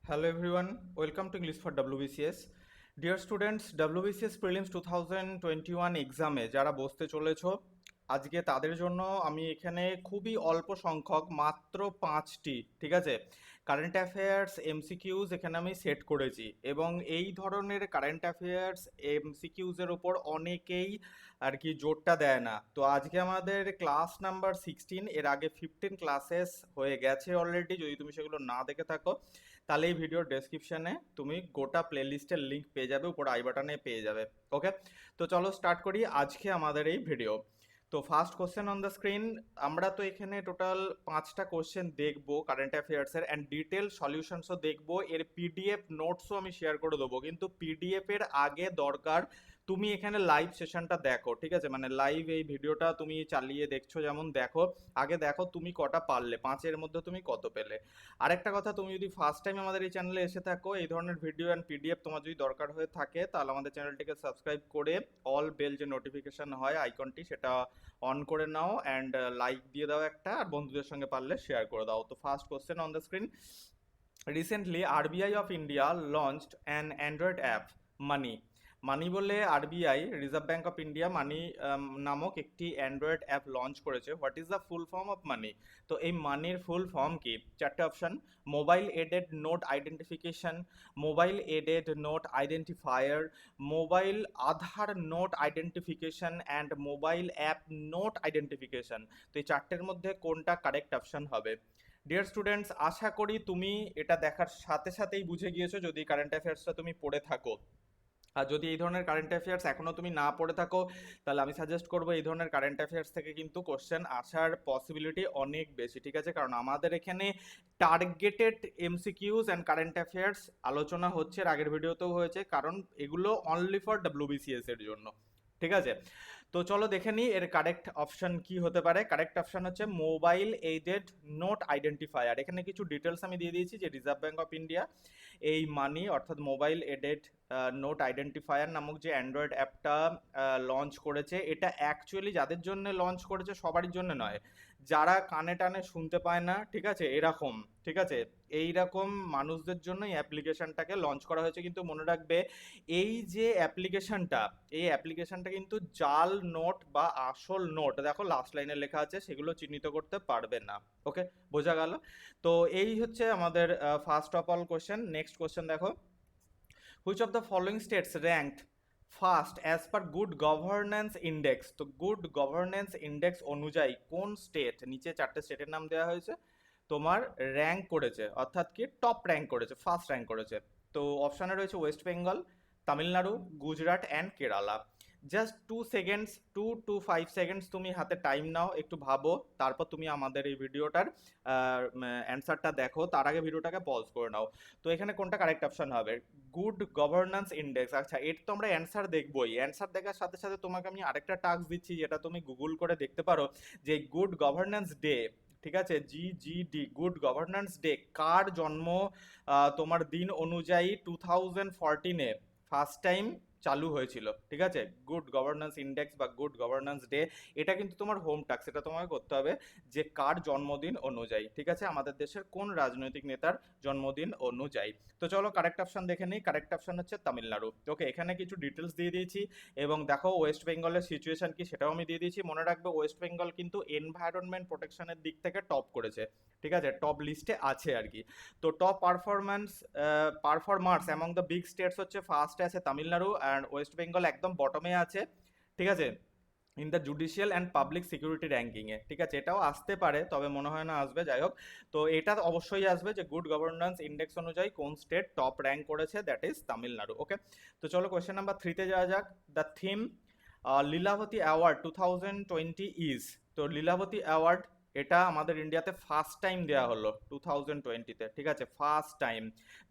Hello everyone, welcome to English for Wbcs. Dear students, Wbcs Prelims 2021 এক্সামে যারা বসতে চলেছো আজকে তাদের জন্য আমি এখানে খুবই অল্প সংখ্যক মাত্র 5টি, ঠিক আছে, কারেন্ট অ্যাফেয়ার্স এমসিকিউজ এখানে আমি সেট করেছি এবং এই ধরনের কারেন্ট অ্যাফেয়ার্স এমসিকিউজের ওপর অনেকেই আর কি জোরটা দেয় না। তো আজকে আমাদের ক্লাস নাম্বার 16, এর আগে 15 ক্লাসেস হয়ে গেছে অলরেডি। যদি তুমি সেগুলো না দেখে থাকো তাহলে এই ভিডিওর ডেসক্রিপশনে তুমি গোটা প্লেলিস্টের লিঙ্ক পেয়ে যাবে, উপর আই বাটনে পেয়ে যাবে। ওকে, তো চলো স্টার্ট করি আজকে আমাদের এই ভিডিও। তো first question on the screen. আমরা তো এখানে টোটাল 5টা কোশ্চেন দেখবো কারেন্ট অ্যাফেয়ার্সের, অ্যান্ড ডিটেল সলিউশনসও দেখবো, এর পিডিএফ নোটসও আমি শেয়ার করে দেবো। কিন্তু পিডিএফ এর আগে দরকার তুমি এখানে লাইভ সেশনটা দেখো, ঠিক আছে, মানে লাইভ এই ভিডিওটা তুমি চালিয়ে দেখছো যেমন দেখো, আগে দেখো তুমি কটা পারলে, 5-এর মধ্যে তুমি কত পেলে। আরেকটা কথা, তুমি যদি ফার্স্ট টাইম আমাদের এই চ্যানেলে এসে থাকো, এই ধরনের ভিডিও অ্যান্ড পিডিএফ তোমার যদি দরকার হয়ে থাকে তাহলে আমাদের চ্যানেলটিকে সাবস্ক্রাইব করে অল বেল যে নোটিফিকেশন হয় আইকনটি সেটা অন করে নাও, অ্যান্ড লাইক দিয়ে দাও একটা, আর বন্ধুদের সঙ্গে পারলে শেয়ার করে দাও। তো first question on the screen. Recently RBI of India launched an Android app MANI. MANI বলে RBI, reserve bank of India, MANI নামক একটি অ্যান্ড্রয়েড অ্যাপ লঞ্চ করেছে। What is the full form of MANI? তো এই মানির full form কি? চারটে option: mobile aided note identification, mobile aided note identifier, mobile Aadhaar note identification and mobile app note identification. তো এই চারটের মধ্যে কোনটা কারেক্ট অপশন হবে? ডিয়ার স্টুডেন্টস, আশা করি তুমি এটা দেখার সাথে সাথেই বুঝে গিয়েছো যদি কারেন্ট অ্যাফেয়ার্সটা তুমি পড়ে থাকো। আর যদি এই ধরনের কারেন্ট অ্যাফেয়ার্স এখনও তুমি না পড়ে থাকো তাহলে আমি সাজেস্ট করবো এই ধরনের কারেন্ট অ্যাফেয়ার্স থেকে কিন্তু কোশ্চেন আসার পসিবিলিটি অনেক বেশি, ঠিক আছে, কারণ আমাদের এখানে targeted MCQs and current affairs আলোচনা হচ্ছে, এর আগের ভিডিওতেও হয়েছে, কারণ এগুলো অনলি ফর Wbcs এর জন্য, ঠিক আছে। তো চলো দেখে নিই এর কারেক্ট অপশন কি হতে পারে। কারেক্ট অপশন হচ্ছে মোবাইল এইডেড নোট আইডেন্টিফায়ার। এখানে কিছু ডিটেলস আমি দিয়ে দিয়েছি যে রিজার্ভ ব্যাঙ্ক অফ ইন্ডিয়া এই মানি অর্থাৎ মোবাইল এডেড নোট আইডেন্টিফায়ার নামক যে অ্যান্ড্রয়েড অ্যাপটা লঞ্চ করেছে, এটা অ্যাকচুয়ালি যাদের জন্য লঞ্চ করেছে সবারই জন্য নয়, যারা কানে টানে শুনতে পায় না, ঠিক আছে, এরকম, ঠিক আছে, এইরকম মানুষদের জন্য এই অ্যাপ্লিকেশনটাকে লঞ্চ করা হয়েছে। কিন্তু মনে রাখবে এই যে অ্যাপ্লিকেশনটা, এই অ্যাপ্লিকেশনটা কিন্তু জাল নোট বা আসল নোট, দেখো লাস্ট লাইনে লেখা আছে, সেগুলো চিহ্নিত করতে পারবে না। ওকে, বোঝা গেল? তো এই হচ্ছে আমাদের first of all question. Next question দেখো, which of the following states ranked first as per good governance index? তো গুড গভর্নেন্স ইন্ডেক্স অনুযায়ী কোন স্টেট, নিচে চারটে স্টেটের নাম দেওয়া হয়েছে, তোমার র্যাঙ্ক করেছে, অর্থাৎ কি টপ র্যাঙ্ক করেছে, ফার্স্ট র্যাঙ্ক করেছে? তো অপশানে রয়েছে West Bengal, Tamil Nadu, Gujarat and Kerala. Just 2 seconds, 2 to 5 seconds তুমি হাতে টাইম নাও, একটু ভাবো, তারপর তুমি আমাদের এই ভিডিওটার অ্যান্সারটা দেখো। তার আগে ভিডিওটাকে পজ করে নাও। তো এখানে কোনটা কারেক্ট অপশন হবে? Good governance index. আচ্ছা, এর তো আমরা অ্যান্সার দেখবোই, অ্যান্সার দেখার সাথে সাথে তোমাকে আমি আরেকটা টাস্ক দিচ্ছি যেটা তুমি গুগল করে দেখতে পারো, যে গুড গভর্নেন্স ডে, ঠিক আছে, GGD, গুড গভর্নেন্স ডে কার জন্ম তোমার দিন অনুযায়ী 2014-এ ফার্স্ট টাইম চালু হয়েছিল, ঠিক আছে। গুড গভর্নেন্স ইন্ডেক্স বা গুড গভর্নেন্স ডে, এটা কিন্তু তোমার হোম টাস্ক, এটা তোমাকে করতে হবে যে কার জন্মদিন অনুযায়ী, ঠিক আছে, আমাদের দেশের কোন রাজনৈতিক নেতার জন্মদিন অনুযায়ী। তো চলো কারেক্ট অপশন দেখে নিই। কারেক্ট অপশন হচ্ছে তামিলনাড়ু। ওকে, এখানে কিছু ডিটেলস দিয়ে দিয়েছি এবং দেখো ওয়েস্ট বেঙ্গলের সিচুয়েশন কি সেটাও আমি দিয়ে দিয়েছি। মনে রাখবে ওয়েস্ট বেঙ্গল কিন্তু এনভায়রনমেন্ট প্রোটেকশনের দিক থেকে টপ করেছে, ঠিক আছে, টপ লিস্টে আছে আর কি। তো top performers among the big states হচ্ছে ফার্স্টে আছে তামিলনাড়ু, অ্যান্ড ওয়েস্ট বেঙ্গল একদম বটমে আছে, ঠিক আছে, in the judicial and public security র্যাঙ্কিংয়ে, ঠিক আছে। এটাও আসতে পারে, তবে মনে হয় না আসবে, যাই হোক। তো এটা অবশ্যই আসবে যে গুড গভর্নেন্স ইন্ডেক্স অনুযায়ী কোন স্টেট টপ র্যাঙ্ক করেছে, দ্যাট ইজ তামিলনাড়ু। ওকে, তো চলো কোয়েশ্চেন নাম্বার 3-তে যাওয়া যাক। The theme Lilavati award 2020 is. তো লীলাবতী অ্যাওয়ার্ড এটা আমাদের ইন্ডিয়াতে ফার্স্ট টাইম দেওয়া হলো 2020-তে, ঠিক আছে, ফার্স্ট টাইম,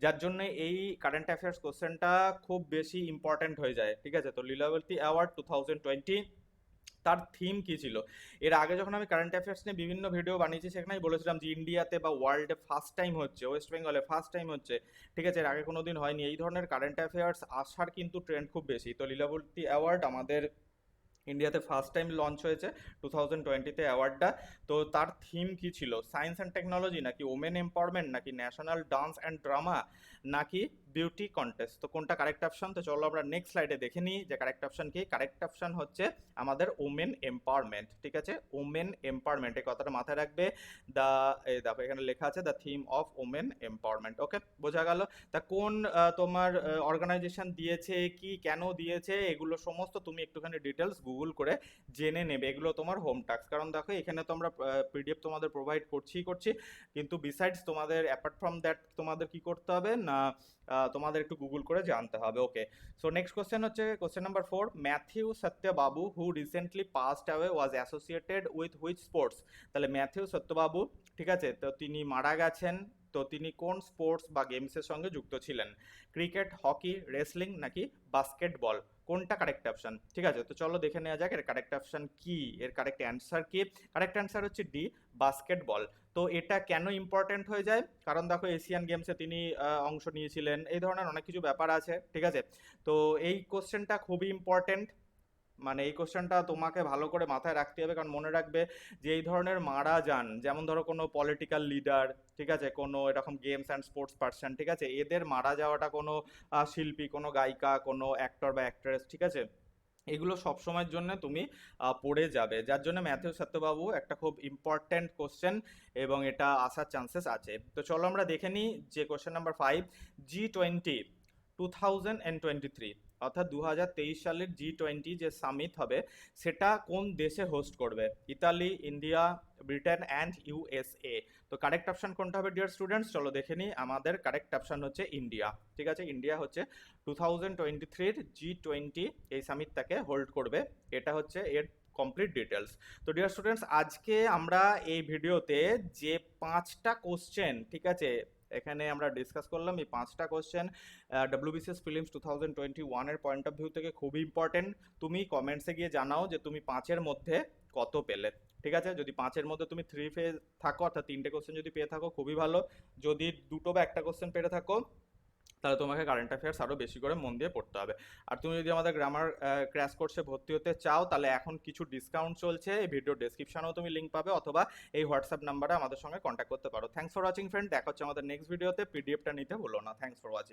যার জন্য এই কারেন্ট অ্যাফেয়ার্স কোশ্চেনটা খুব বেশি ইম্পর্ট্যান্ট হয়ে যায়, ঠিক আছে। তো লীলাবতী অ্যাওয়ার্ড 2020, তার থিম কি ছিল? এর আগে যখন আমি কারেন্ট অ্যাফেয়ার্স নিয়ে বিভিন্ন ভিডিও বানিয়েছি সেখানেই বলেছিলাম যে ইন্ডিয়াতে বা ওয়ার্ল্ডে ফার্স্ট টাইম হচ্ছে, ওয়েস্ট বেঙ্গলে ফার্স্ট টাইম হচ্ছে, ঠিক আছে, এর আগে কোনো দিন হয়নি। এই ধরনের কারেন্ট অ্যাফেয়ার্স আসার কিন্তু ট্রেন্ড খুব বেশি। তো লীলাবতী অ্যাওয়ার্ড আমাদের ইন্ডিয়াতে ফার্স্ট টাইম লঞ্চ হয়েছে 2020-তে অ্যাওয়ার্ডটা। তো তার থিম কি ছিল? সায়েন্স অ্যান্ড টেকনোলজি, নাকি ওমেন এম্পাওয়ারমেন্ট, নাকি ন্যাশনাল ডান্স অ্যান্ড ড্রামা, নাকি বিউটি কন্টেস্ট? তো কোনটা কারেক্ট অপশন? তো চলো আমরা নেক্সট স্লাইডে দেখে নিই যে কারেক্ট অপশন কি। কারেক্ট অপশন হচ্ছে আমাদের ওমেন এম্পাওয়ারমেন্ট, ঠিক আছে? ওমেন এম্পাওয়ারমেন্ট, এই কথাটা মাথায় রাখবে। দ্য, এই দেখো এখানে লেখা আছে the theme of women empowerment. Okay, বোঝা গেল। তা কোন তোমার অর্গানাইজেশন দিয়েছে, কি কেন দিয়েছে, এগুলো সমস্ত তুমি একটুখানি ডিটেলস গুগল করে জেনে নেবে। এগুলো তোমার হোম টাস্ক। কারণ দেখো এখানে তো আমরা পিডিএফ তোমাদের প্রোভাইড করছি, কিন্তু বিসাইডস তোমাদের অ্যাপার্ট ফ্রম দ্যাট তোমাদের কি করতে হবে না, তোমাদের একটু গুগল করে জানতে হবে। ওকে, সো নেক্সট কোশ্চেন হচ্ছে কোশ্চেন নাম্বার 4। ম্যাথিউ সত্য বাবু হু recently passed away was associated with which sports? তাহলে ম্যাথিউ সত্যবাবু, ঠিক আছে, তো তিনি মারা গেছেন, তো তিনি কোন স্পোর্টস বা গেমসের সঙ্গে যুক্ত ছিলেন? ক্রিকেট, হকি, রেসলিং, নাকি বাস্কেটবল? কোনটা কারেক্ট অপশন? ঠিক আছে, তো চলো দেখে নেওয়া যাক এর কারেক্ট অপশন কি, এর কারেক্ট অ্যান্সার কি। কারেক্ট অ্যান্সার হচ্ছে ডি, বাস্কেটবল। তো এটা কেন ইম্পর্টেন্ট হয়ে যায়? কারণ দেখো এশিয়ান গেমসে তিনি অংশ নিয়েছিলেন, এই ধরনের অনেক কিছু ব্যাপার আছে, ঠিক আছে? তো এই কোশ্চেনটা খুবই ইম্পর্টেন্ট, মানে এই কোশ্চেনটা তোমাকে ভালো করে মাথায় রাখতে হবে। কারণ মনে রাখবে যে এই ধরনের মারা যান, যেমন ধরো কোনো পলিটিক্যাল লিডার, ঠিক আছে, কোনো এরকম গেমস অ্যান্ড স্পোর্টস পার্সন, ঠিক আছে, এদের মারা যাওয়াটা কোনো শিল্পী, কোনো গায়িকা, কোনো অ্যাক্টর বা অ্যাক্ট্রেস, ঠিক আছে, এগুলো সব সময়ের জন্য তুমি পড়ে যাবে। যার জন্য ম্যাথিউ সত্যবাবু একটা খুব ইম্পর্ট্যান্ট কোশ্চেন, এবং এটা আসার চান্সেস আছে। তো চলো আমরা দেখে নিই যে কোশ্চেন নাম্বার 5। G20 2023, অর্থাৎ 2023 সালের G20 যে সামিট হবে সেটা কোন দেশে হোস্ট করবে? Italy, India, Britain and USA? তো কারেক্ট অপশন কোনটা হবে ডিয়ার স্টুডেন্টস? চলো দেখে নিই। আমাদের কারেক্ট অপশন হচ্ছে ইন্ডিয়া, ঠিক আছে? ইন্ডিয়া হচ্ছে 2023-র G20 এই সামিটটাকে হোল্ড করবে। এটা হচ্ছে এর কমপ্লিট ডিটেলস। তো ডিয়ার স্টুডেন্টস, আজকে আমরা এই ভিডিওতে যে 5টা কোশ্চেন, ঠিক আছে, এখানে আমরা ডিসকাস করলাম, এই 5টা কোশ্চেন WBCS প্রিলিমস 2021-এর পয়েন্ট অফ ভিউ থেকে খুবই ইম্পর্টেন্ট। তুমি কমেন্টসে গিয়ে জানাও যে তুমি 5-এর মধ্যে কত পেলে, ঠিক আছে? যদি 5-এর মধ্যে তুমি 3 পেয়ে থাকো, অর্থাৎ 3টে কোশ্চেন যদি পেয়ে থাকো খুবই ভালো। যদি দুটো বা একটা কোশ্চেন পেয়ে থাকো তাহলে তোমাকে কারেন্ট অ্যাফেয়ার্স আরও বেশি করে মন দিয়ে পড়তে হবে। আর তুমি যদি আমাদের গ্রামার ক্র্যাশ কোর্সে ভর্তি হতে চাও তাহলে এখন কিছু ডিসকাউন্ট চলছে, এই ভিডিও ডেসক্রিপশনেও তুমি লিঙ্ক পাবে, অথবা এই হোয়াটসঅ্যাপ নাম্বারে আমাদের সঙ্গে কন্ট্যাক্ট করতে পারো। থ্যাংকস ফর ওয়াচিং ফ্রেন্ড, দেখা হচ্ছে আমাদের নেক্সট ভিডিওতে। পিডিএফটা নিতে ভুলো না। Thanks for watching.